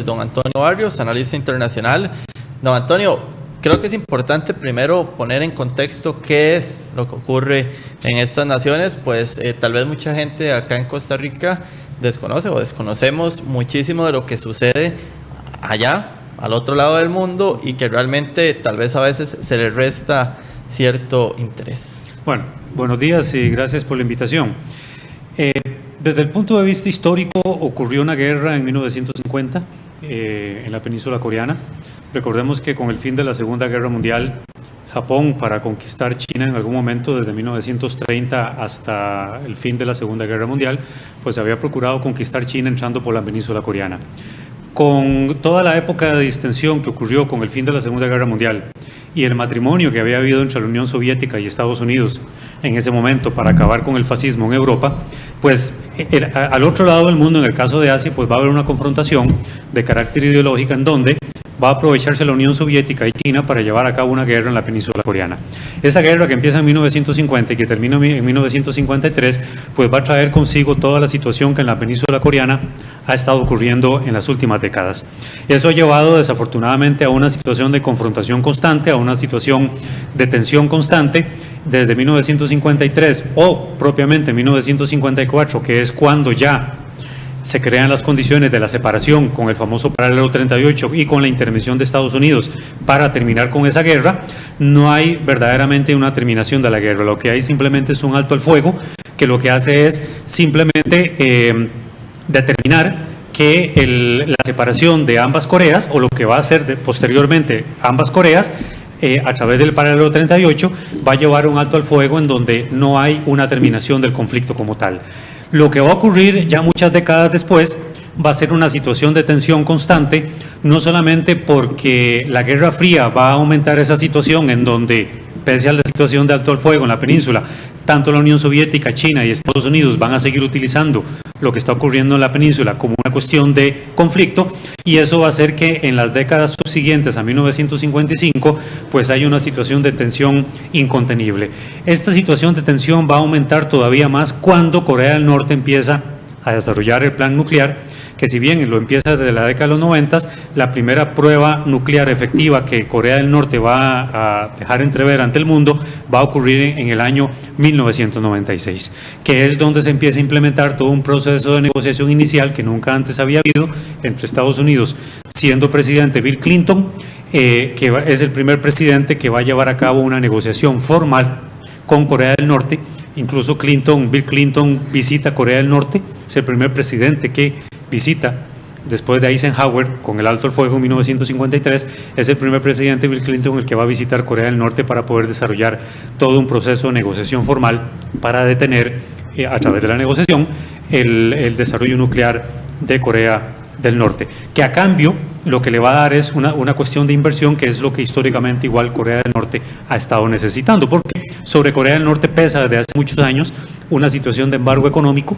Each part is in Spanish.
don Antonio Barrios, analista internacional. Don Antonio, creo que es importante primero poner en contexto qué es lo que ocurre en estas naciones, pues tal vez mucha gente acá en Costa Rica desconoce o desconocemos muchísimo de lo que sucede allá, al otro lado del mundo, y que realmente tal vez a veces se le resta cierto interés. Bueno, buenos días y gracias por la invitación. Desde el punto de vista histórico, ocurrió una guerra en 1950 en la península coreana. Recordemos que con el fin de la Segunda Guerra Mundial, Japón, para conquistar China en algún momento, desde 1930 hasta el fin de la Segunda Guerra Mundial, pues había procurado conquistar China entrando por la península coreana. Con toda la época de distensión que ocurrió con el fin de la Segunda Guerra Mundial y el matrimonio que había habido entre la Unión Soviética y Estados Unidos en ese momento para acabar con el fascismo en Europa, pues al otro lado del mundo, en el caso de Asia, pues va a haber una confrontación de carácter ideológica en donde va a aprovecharse la Unión Soviética y China para llevar a cabo una guerra en la península coreana. Esa guerra, que empieza en 1950 y que termina en 1953, pues va a traer consigo toda la situación que en la península coreana ha estado ocurriendo en las últimas décadas. Eso ha llevado desafortunadamente a una situación de confrontación constante, a una situación de tensión constante desde 1953 o propiamente 1954, que es cuando ya se crean las condiciones de la separación con el famoso paralelo 38 y con la intervención de Estados Unidos para terminar con esa guerra. No hay verdaderamente una terminación de la guerra, lo que hay simplemente es un alto al fuego, que lo que hace es simplemente determinar que la separación de ambas Coreas, o lo que va a hacer posteriormente ambas Coreas, a través del paralelo 38, va a llevar un alto al fuego en donde no hay una terminación del conflicto como tal. Lo que va a ocurrir ya muchas décadas después va a ser una situación de tensión constante, no solamente porque la Guerra Fría va a aumentar esa situación en donde, pese a la situación de alto al fuego en la península, tanto la Unión Soviética, China y Estados Unidos van a seguir utilizando lo que está ocurriendo en la península como una cuestión de conflicto, y eso va a hacer que en las décadas subsiguientes a 1955 pues hay una situación de tensión incontenible. Esta situación de tensión va a aumentar todavía más cuando Corea del Norte empieza a desarrollar el plan nuclear, que si bien lo empieza desde la década de los 90, la primera prueba nuclear efectiva que Corea del Norte va a dejar entrever ante el mundo va a ocurrir en el año 1996, que es donde se empieza a implementar todo un proceso de negociación inicial que nunca antes había habido entre Estados Unidos, siendo presidente Bill Clinton, que es el primer presidente que va a llevar a cabo una negociación formal con Corea del Norte. Incluso Bill Clinton visita Corea del Norte, es el primer presidente que visita después de Eisenhower con el alto al fuego en 1953, es el primer presidente Bill Clinton el que va a visitar Corea del Norte para poder desarrollar todo un proceso de negociación formal para detener a través de la negociación el desarrollo nuclear de Corea del Norte, que a cambio lo que le va a dar es una cuestión de inversión, que es lo que históricamente igual Corea del Norte ha estado necesitando, porque sobre Corea del Norte pesa desde hace muchos años una situación de embargo económico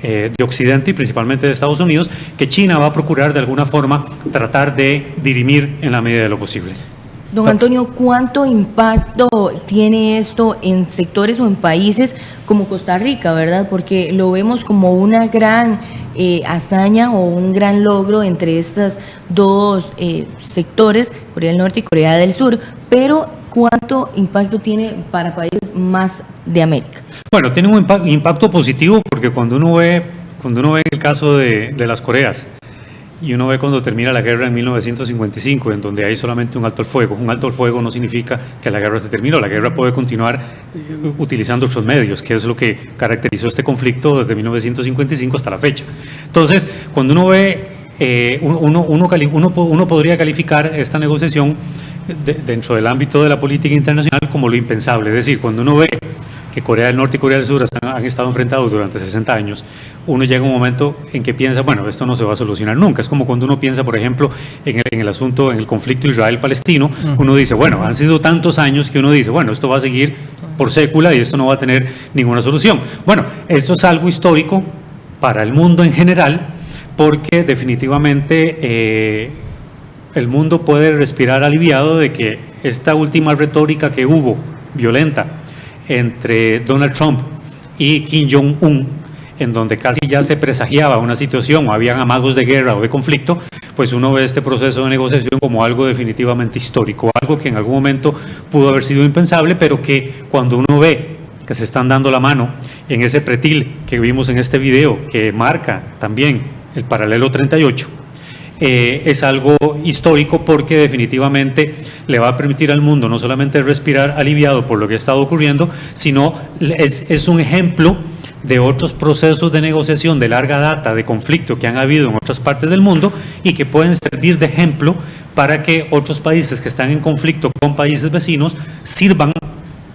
de Occidente y principalmente de Estados Unidos, que China va a procurar de alguna forma tratar de dirimir en la medida de lo posible. Don Antonio, ¿cuánto impacto tiene esto en sectores o en países como Costa Rica, verdad? Porque lo vemos como una gran hazaña o un gran logro entre estos dos sectores, Corea del Norte y Corea del Sur, pero ¿cuánto impacto tiene para países más de América? Bueno, tiene un impacto positivo, porque cuando uno ve el caso de las Coreas, y uno ve cuando termina la guerra en 1955, en donde hay solamente un alto al fuego. Un alto al fuego no significa que la guerra se terminó, la guerra puede continuar utilizando otros medios, que es lo que caracterizó este conflicto desde 1955 hasta la fecha. Entonces, cuando uno ve, uno podría calificar esta negociación dentro del ámbito de la política internacional como lo impensable. Es decir, cuando uno ve que Corea del Norte y Corea del Sur han estado enfrentados durante 60 años, uno llega a un momento en que piensa, bueno, esto no se va a solucionar nunca. Es como cuando uno piensa, por ejemplo, en el asunto, en el conflicto Israel-Palestino, uno dice, bueno, han sido tantos años que uno dice, bueno, esto va a seguir por sécula y esto no va a tener ninguna solución. Bueno, esto es algo histórico para el mundo en general, porque definitivamente el mundo puede respirar aliviado de que esta última retórica que hubo, violenta, entre Donald Trump y Kim Jong-un, en donde casi ya se presagiaba una situación o habían amagos de guerra o de conflicto, pues uno ve este proceso de negociación como algo definitivamente histórico, algo que en algún momento pudo haber sido impensable, pero que cuando uno ve que se están dando la mano en ese pretil que vimos en este video, que marca también el paralelo 38, es algo histórico porque definitivamente le va a permitir al mundo no solamente respirar aliviado por lo que ha estado ocurriendo, sino es un ejemplo de otros procesos de negociación de larga data, de conflicto que han habido en otras partes del mundo y que pueden servir de ejemplo para que otros países que están en conflicto con países vecinos sirvan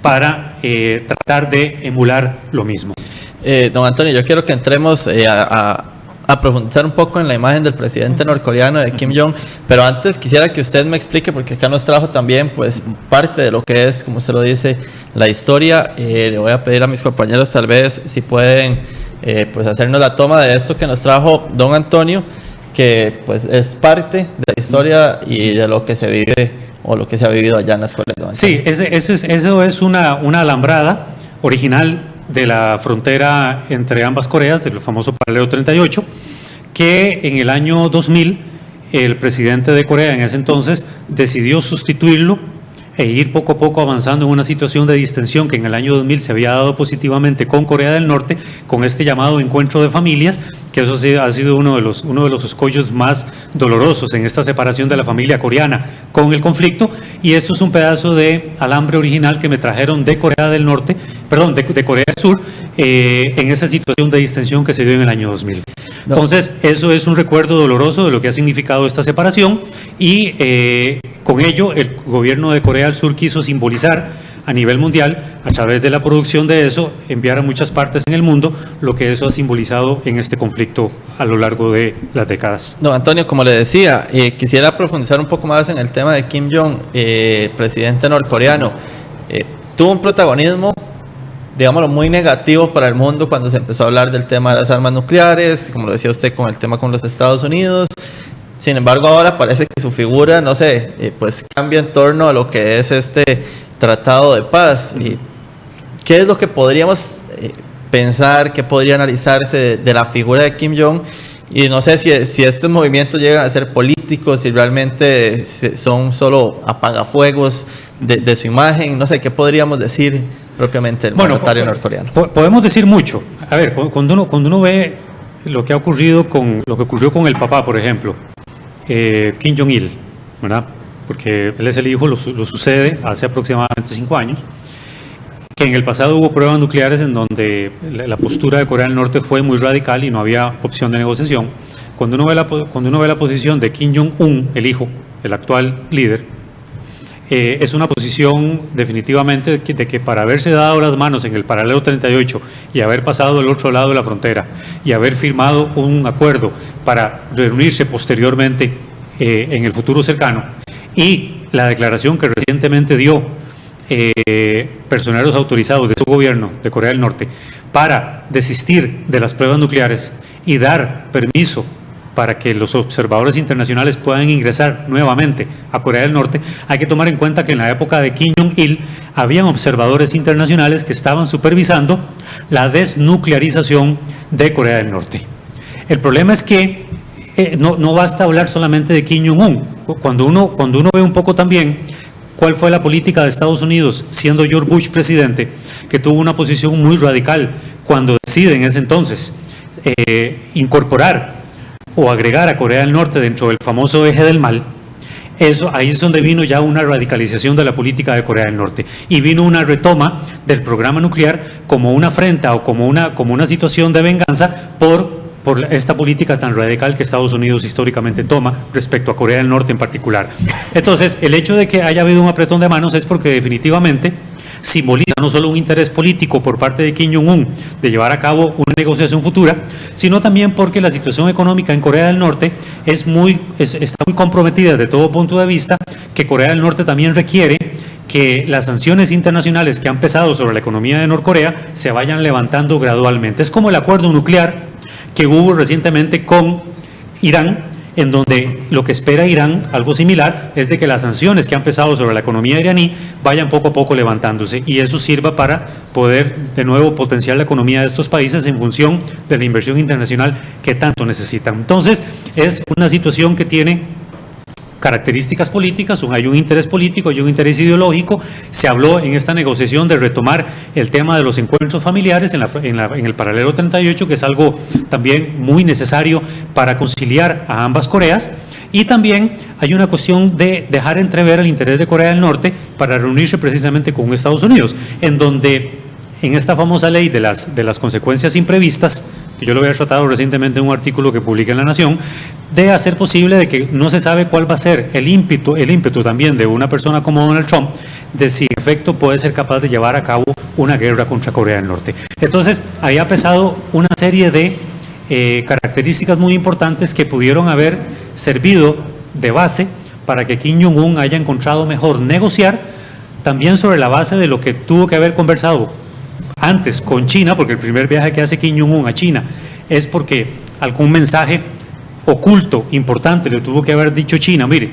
para tratar de emular lo mismo. Don Antonio, yo quiero que entremos a profundizar un poco en la imagen del presidente norcoreano de Kim Jong, pero antes quisiera que usted me explique, porque acá nos trajo también pues parte de lo que es, como usted lo dice, la historia. Le voy a pedir a mis compañeros tal vez si pueden pues hacernos la toma de esto que nos trajo don Antonio, que pues es parte de la historia y de lo que se vive o lo que se ha vivido allá en las Coreas. Sí, eso es una alambrada original de la frontera entre ambas Coreas, del famoso paralelo 38, que en el año 2000 el presidente de Corea en ese entonces decidió sustituirlo e ir poco a poco avanzando en una situación de distensión que en el año 2000 se había dado positivamente con Corea del Norte, con este llamado encuentro de familias, que eso ha sido uno de los escollos más dolorosos en esta separación de la familia coreana con el conflicto. Y esto es un pedazo de alambre original que me trajeron de Corea del Norte, perdón, de Corea del Sur, en esa situación de distensión que se dio en el año 2000. Entonces, eso es un recuerdo doloroso de lo que ha significado esta separación y con ello el gobierno de Corea del Sur quiso simbolizar a nivel mundial, a través de la producción de eso, enviar a muchas partes en el mundo lo que eso ha simbolizado en este conflicto a lo largo de las décadas. Don Antonio, como le decía, quisiera profundizar un poco más en el tema de Kim Jong, presidente norcoreano. Tuvo un protagonismo, digámoslo, muy negativo para el mundo cuando se empezó a hablar del tema de las armas nucleares, como lo decía usted, con el tema con los Estados Unidos. Sin embargo, ahora parece que su figura, no sé, pues cambia en torno a lo que es este tratado de paz. ¿Qué es lo que podríamos pensar, qué podría analizarse de la figura de Kim Jong? Y no sé si estos movimientos llegan a ser políticos, si realmente son solo apagafuegos de su imagen. No sé, ¿qué podríamos decir propiamente del mandatario norcoreano? Podemos decir mucho. A ver, cuando uno ve lo que ha ocurrido lo que ocurrió con el papá, por ejemplo, Kim Jong-il, ¿verdad? Porque él es el hijo, lo sucede hace aproximadamente 5 años, que en el pasado hubo pruebas nucleares en donde la postura de Corea del Norte fue muy radical y no había opción de negociación. Cuando uno ve la posición de Kim Jong-un, el hijo, el actual líder, es una posición definitivamente de que para haberse dado las manos en el paralelo 38 y haber pasado al otro lado de la frontera y haber firmado un acuerdo para reunirse posteriormente en el futuro cercano, y la declaración que recientemente dio personeros autorizados de su gobierno de Corea del Norte para desistir de las pruebas nucleares y dar permiso para que los observadores internacionales puedan ingresar nuevamente a Corea del Norte, hay que tomar en cuenta que en la época de Kim Jong-il habían observadores internacionales que estaban supervisando la desnuclearización de Corea del Norte. El problema es que no basta hablar solamente de Kim Jong-un. Cuando uno ve un poco también cuál fue la política de Estados Unidos, siendo George Bush presidente, que tuvo una posición muy radical cuando decide en ese entonces incorporar o agregar a Corea del Norte dentro del famoso eje del mal, ahí es donde vino ya una radicalización de la política de Corea del Norte y vino una retoma del programa nuclear como una afrenta o como una situación de venganza por esta política tan radical que Estados Unidos históricamente toma respecto a Corea del Norte en particular. Entonces, el hecho de que haya habido un apretón de manos es porque definitivamente simboliza no solo un interés político por parte de Kim Jong-un de llevar a cabo una negociación futura, sino también porque la situación económica en Corea del Norte está muy comprometida desde todo punto de vista, que Corea del Norte también requiere que las sanciones internacionales que han pesado sobre la economía de Norcorea se vayan levantando gradualmente. Es como el acuerdo nuclear que hubo recientemente con Irán, en donde lo que espera Irán, algo similar, es de que las sanciones que han pesado sobre la economía iraní vayan poco a poco levantándose y eso sirva para poder de nuevo potenciar la economía de estos países en función de la inversión internacional que tanto necesitan. Entonces, es una situación que tiene características políticas, hay un interés político y un interés ideológico. Se habló en esta negociación de retomar el tema de los encuentros familiares en el paralelo 38, que es algo también muy necesario para conciliar a ambas Coreas, y también hay una cuestión de dejar entrever el interés de Corea del Norte para reunirse precisamente con Estados Unidos, en donde en esta famosa ley de las consecuencias imprevistas, que yo lo había tratado recientemente en un artículo que publica en La Nación, de hacer posible de que no se sabe cuál va a ser el ímpetu también de una persona como Donald Trump, de si en efecto puede ser capaz de llevar a cabo una guerra contra Corea del Norte. Entonces, ahí ha pesado una serie de características muy importantes que pudieron haber servido de base para que Kim Jong-un haya encontrado mejor negociar, también sobre la base de lo que tuvo que haber conversado antes con China, porque el primer viaje que hace Kim Jong-un a China es porque algún mensaje oculto, importante, le tuvo que haber dicho China. Mire,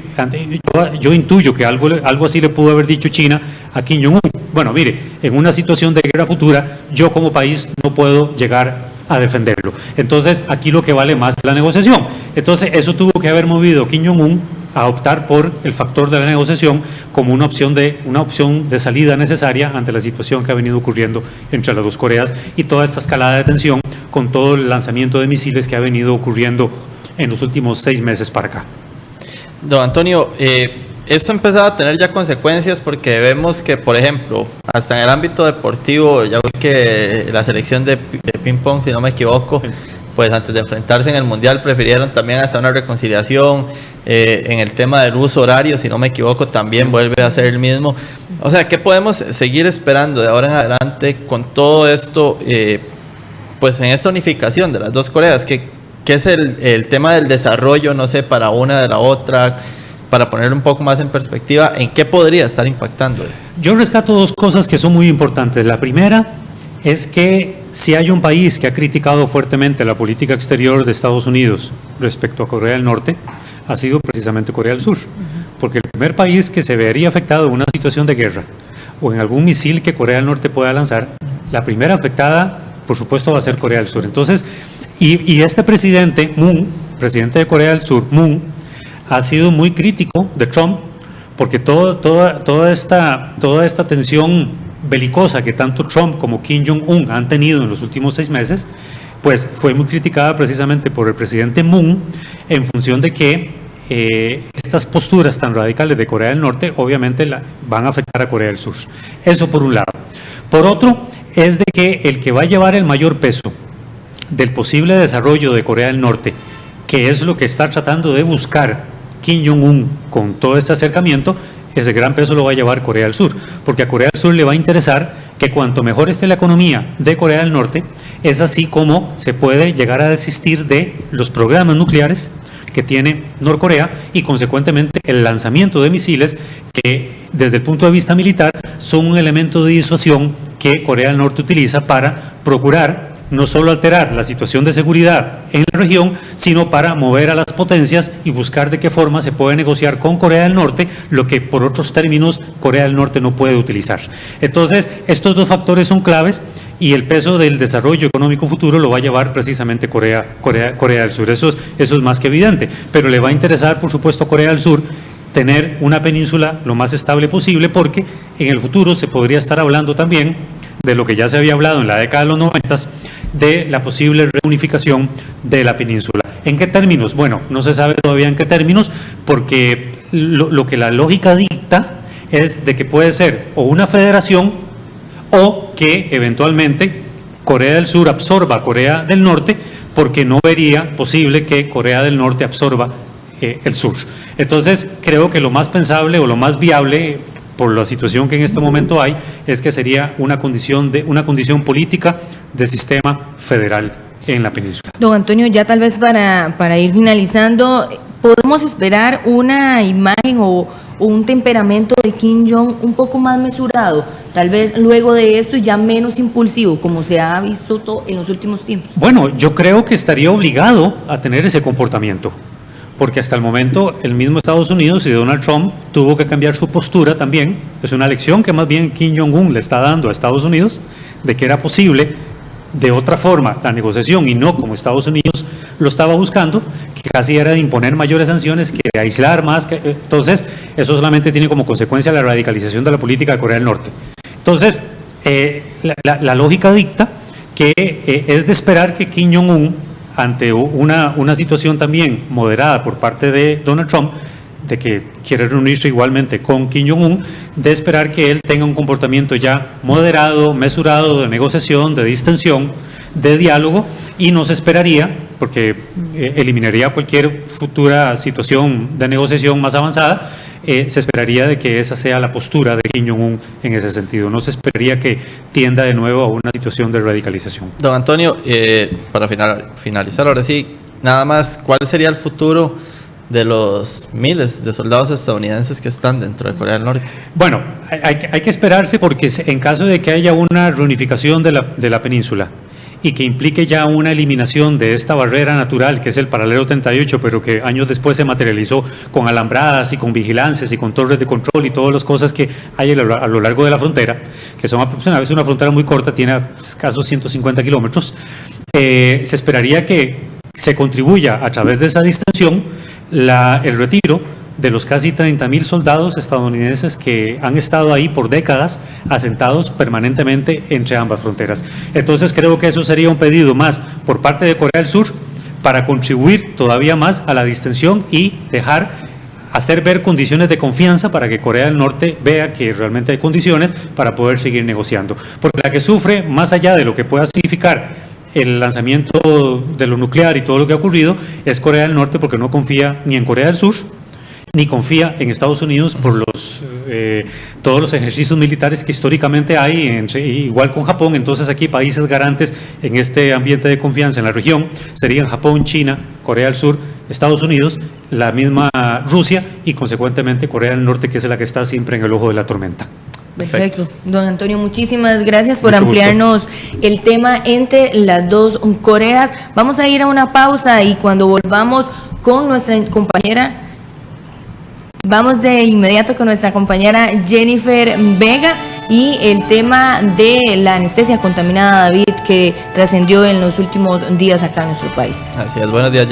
yo intuyo que algo así le pudo haber dicho China a Kim Jong-un. Bueno, mire, en una situación de guerra futura, yo como país no puedo llegar a defenderlo. Entonces, aquí lo que vale más es la negociación. Entonces, eso tuvo que haber movido Kim Jong-un a optar por el factor de la negociación como una opción de salida necesaria ante la situación que ha venido ocurriendo entre las dos Coreas y toda esta escalada de tensión con todo el lanzamiento de misiles que ha venido ocurriendo en los últimos 6 meses para acá. Don Antonio, esto ha empezado a tener ya consecuencias porque vemos que, por ejemplo, hasta en el ámbito deportivo, ya vi que la selección de ping-pong, si no me equivoco, pues antes de enfrentarse en el Mundial prefirieron también hasta una reconciliación. En el tema del uso horario, si no me equivoco, también vuelve a ser el mismo. O sea, ¿qué podemos seguir esperando de ahora en adelante con todo esto, pues en esta unificación de las dos Coreas? ¿Qué es el tema del desarrollo, no sé, para una de la otra, para poner un poco más en perspectiva, ¿en qué podría estar impactando? Yo rescato 2 cosas que son muy importantes. La primera es que si hay un país que ha criticado fuertemente la política exterior de Estados Unidos respecto a Corea del Norte, ha sido precisamente Corea del Sur, porque el primer país que se vería afectado en una situación de guerra o en algún misil que Corea del Norte pueda lanzar, la primera afectada, por supuesto, va a ser Corea del Sur. Entonces, y este presidente, Moon, presidente de Corea del Sur, Moon, ha sido muy crítico de Trump, porque toda esta tensión belicosa que tanto Trump como Kim Jong-un han tenido en los últimos 6 meses, pues fue muy criticada precisamente por el presidente Moon en función de que estas posturas tan radicales de Corea del Norte obviamente van a afectar a Corea del Sur. Eso por un lado. Por otro, es de que el que va a llevar el mayor peso del posible desarrollo de Corea del Norte, que es lo que está tratando de buscar Kim Jong-un con todo este acercamiento, ese gran peso lo va a llevar Corea del Sur, porque a Corea del Sur le va a interesar que cuanto mejor esté la economía de Corea del Norte, es así como se puede llegar a desistir de los programas nucleares que tiene Norcorea y consecuentemente el lanzamiento de misiles que desde el punto de vista militar son un elemento de disuasión que Corea del Norte utiliza para procurar no solo alterar la situación de seguridad en la región, sino para mover a las potencias y buscar de qué forma se puede negociar con Corea del Norte, lo que por otros términos Corea del Norte no puede utilizar. Entonces, estos 2 factores son claves y el peso del desarrollo económico futuro lo va a llevar precisamente Corea del Sur. Eso es más que evidente, pero le va a interesar, por supuesto, a Corea del Sur tener una península lo más estable posible, porque en el futuro se podría estar hablando también de lo que ya se había hablado en la década de los 90, de la posible reunificación de la península. ¿En qué términos? Bueno, no se sabe todavía en qué términos, porque lo que la lógica dicta es de que puede ser o una federación o que eventualmente Corea del Sur absorba a Corea del Norte, porque no vería posible que Corea del Norte absorba el sur. Entonces, creo que lo más pensable o lo más viable, por la situación que en este momento hay, es que sería una condición política de sistema federal en la península. Don Antonio, ya tal vez para ir finalizando, ¿podemos esperar una imagen o un temperamento de Kim Jong un poco más mesurado? Tal vez luego de esto ya menos impulsivo, como se ha visto en los últimos tiempos. Bueno, yo creo que estaría obligado a tener ese comportamiento, porque hasta el momento el mismo Estados Unidos y Donald Trump tuvo que cambiar su postura también. Es una lección que más bien Kim Jong-un le está dando a Estados Unidos de que era posible de otra forma la negociación y no como Estados Unidos lo estaba buscando, que casi era de imponer mayores sanciones, que de aislar más. Entonces, eso solamente tiene como consecuencia la radicalización de la política de Corea del Norte. Entonces, la lógica dicta que es de esperar que Kim Jong-un, ante una situación también moderada por parte de Donald Trump, de que quiere reunirse igualmente con Kim Jong-un, de esperar que él tenga un comportamiento ya moderado, mesurado, de negociación, de distensión, de diálogo, y no se esperaría, porque eliminaría cualquier futura situación de negociación más avanzada, se esperaría de que esa sea la postura de Kim Jong-un en ese sentido. No se esperaría que tienda de nuevo a una situación de radicalización. Don Antonio, para finalizar ahora sí, nada más, ¿cuál sería el futuro de los miles de soldados estadounidenses que están dentro de Corea del Norte? Bueno, hay que esperarse, porque en caso de que haya una reunificación de la península y que implique ya una eliminación de esta barrera natural que es el paralelo 38, pero que años después se materializó con alambradas y con vigilancias y con torres de control y todas las cosas que hay a lo largo de la frontera, que son aproximadamente una frontera muy corta, tiene escasos 150 kilómetros, se esperaría que se contribuya a través de esa distensión el retiro de los casi 30.000 soldados estadounidenses que han estado ahí por décadas asentados permanentemente entre ambas fronteras. Entonces creo que eso sería un pedido más por parte de Corea del Sur para contribuir todavía más a la distensión y hacer ver condiciones de confianza para que Corea del Norte vea que realmente hay condiciones para poder seguir negociando. Porque la que sufre, más allá de lo que pueda significar el lanzamiento de lo nuclear y todo lo que ha ocurrido, es Corea del Norte, porque no confía ni en Corea del Sur ni confía en Estados Unidos por todos los ejercicios militares que históricamente hay, igual con Japón. Entonces aquí países garantes en este ambiente de confianza en la región serían Japón, China, Corea del Sur, Estados Unidos, la misma Rusia y consecuentemente Corea del Norte, que es la que está siempre en el ojo de la tormenta. Perfecto. Don Antonio, muchísimas gracias por Mucho ampliarnos el tema entre las dos Coreas. Vamos a ir a una pausa y cuando volvamos con nuestra compañera, vamos de inmediato con nuestra compañera Jennifer Vega y el tema de la anestesia contaminada, David, que trascendió en los últimos días acá en nuestro país. Así es, buenos días.